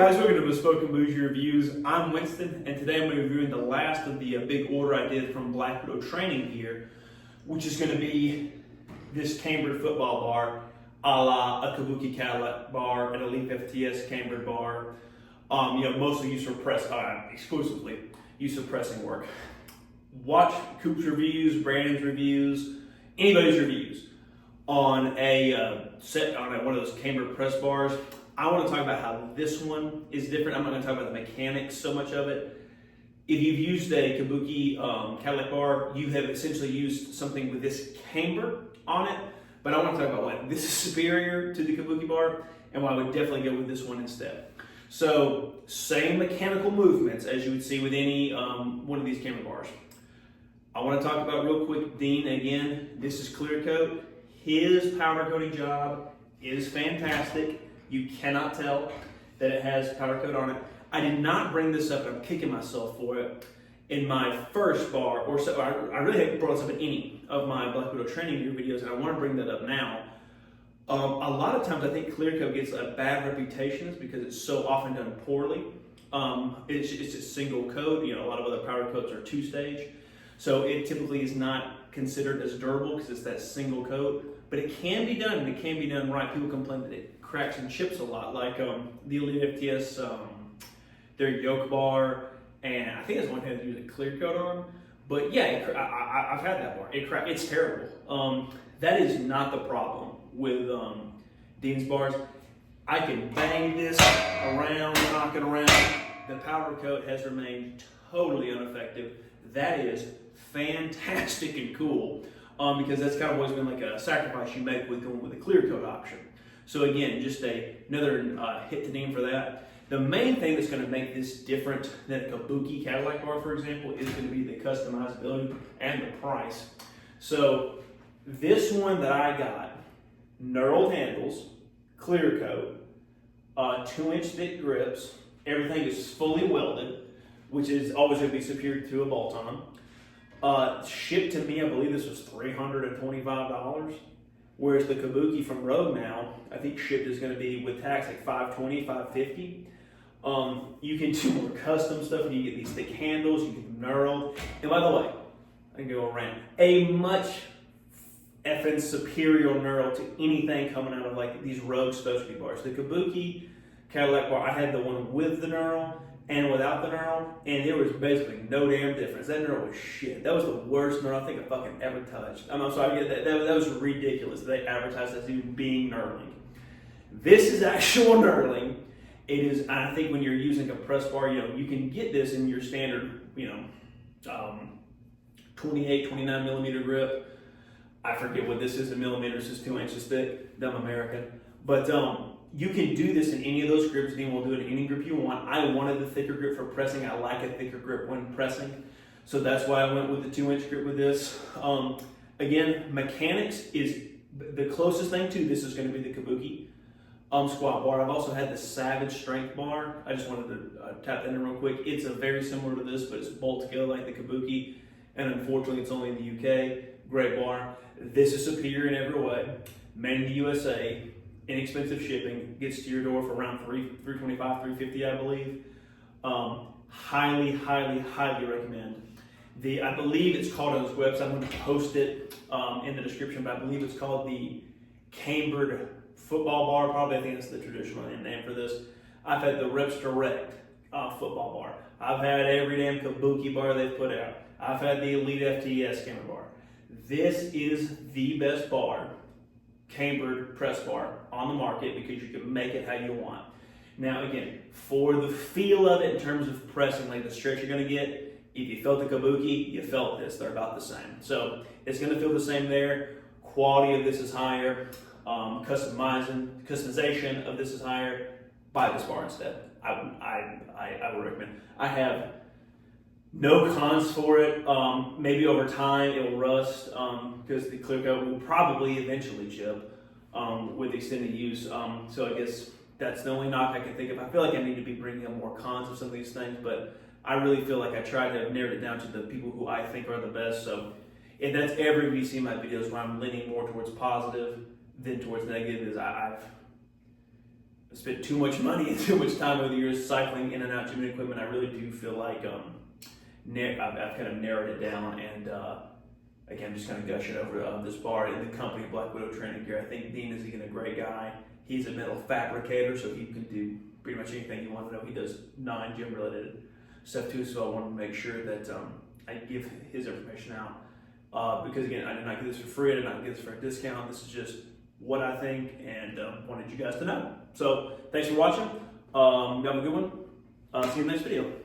guys, welcome to Bespoke and Bougie Reviews. I'm Winston, and today I'm going to be reviewing the last of the big order I did from Black Widow Training Gear, which is going to be this cambered football bar, a la a Kabuki Cadillac bar, an Elite FTS cambered bar. Mostly used for exclusively used for pressing work. Watch Coop's reviews, Brandon's reviews, anybody's reviews on one of those cambered press bars. I want to talk about how this one is different. I'm not going to talk about the mechanics so much of it. If you've used a Kabuki Cadillac bar, you have essentially used something with this camber on it. But I want to talk about why this is superior to the Kabuki bar and why I would definitely go with this one instead. So, same mechanical movements as you would see with any one of these camber bars. I want to talk about real quick Dean again. This is clear coat. His powder coating job is fantastic. You cannot tell that it has powder coat on it. I did not bring this up, and I'm kicking myself for it, in my first bar, I really haven't brought this up in any of my Black Widow Training Gear videos, and I want to bring that up now. A lot of times I think clear coat gets a bad reputation because it's so often done poorly. It's a single coat. A lot of other powder coats are two-stage. So it typically is not considered as durable because it's that single coat. But it can be done, and it can be done right. People complain that it cracks and chips a lot, like the Elite FTS, their yoke bar, and I think that's one had to use a clear coat on. But yeah, I've had that bar. It's terrible. That is not the problem with Dean's bars. I can bang this around, knock it around. The powder coat has remained totally ineffective. That is fantastic and cool because that's kind of always been like a sacrifice you make with going with a clear coat option. So again, just another hit to Dean for that. The main thing that's going to make this different than a Kabuki Cadillac bar, for example, is going to be the customizability and the price. So this one that I got, knurled handles, clear coat, 2-inch thick grips, everything is fully welded, which is always going to be superior to a bolt-on. Shipped to me, I believe this was $325, whereas the Kabuki from Rogue now, I think shipped is going to be with tax like $520, $550. You can do more custom stuff. You get these thick handles, you can knurl. And by the way, I can go around a much effing superior knurl to anything coming out of like these Rogue specialty bars. The Kabuki Cadillac bar, I had the one with the knurl and without the knurl, and there was basically no damn difference. That knurl was shit. That was the worst knurl I think I fucking ever touched. I'm sorry, that was ridiculous. They advertised as even being knurling. This is actual knurling. It is, I think when you're using a press bar, you can get this in your standard, 28, 29 millimeter grip. I forget what this is in millimeters. It's 2 inches thick. Dumb American. But you can do this in any of those grips. Dean will do it in any grip you want. I wanted the thicker grip for pressing. I like a thicker grip when pressing. So that's why I went with the 2-inch grip with this. Again, mechanics is the closest thing to this is going to be the Kabuki squat bar. I've also had the Savage Strength bar. I just wanted to tap that in real quick. It's very similar to this, but it's bolt together like the Kabuki. And unfortunately, it's only in the UK. Great bar. This is superior in every way. Made in the USA. Inexpensive shipping, gets to your door for around $325, $350, I believe. Highly, highly, highly recommend. I believe it's called on this website. I'm going to post it in the description, but I believe it's called the Cambered Football Bar. Probably, I think that's the traditional name for this. I've had the Reps Direct football bar. I've had every damn Kabuki bar they've put out. I've had the Elite FTS camber bar. This is the best bar, cambered press bar on the market because you can make it how you want. Now again, for the feel of it in terms of pressing, like the stretch you're going to get, if you felt the Kabuki, you felt this. They're about the same. So it's going to feel the same there. Quality of this is higher. Customization of this is higher. Buy this bar instead. I would recommend. I have no cons for it. Maybe over time it will rust because the clear coat will probably eventually chip with extended use. So I guess that's the only knock I can think of. I feel like I need to be bringing up more cons of some of these things, but I really feel like I tried to have narrowed it down to the people who I think are the best. So if that's ever you see in my videos where I'm leaning more towards positive than towards negative, is spent too much money and too much time over the years cycling in and out gym equipment. I really do feel like I've kind of narrowed it down, and again, just kind of gushing over this bar and the company Black Widow Training Gear. I think Dean is again a great guy. He's a metal fabricator, so he can do pretty much anything you want to know. He does non-gym related stuff too, so I wanted to make sure that I give his information out because again, I did not get this for free. I did not get this for a discount. This is just what I think and wanted you guys to know. So thanks for watching. Have a good one. See you in the next video.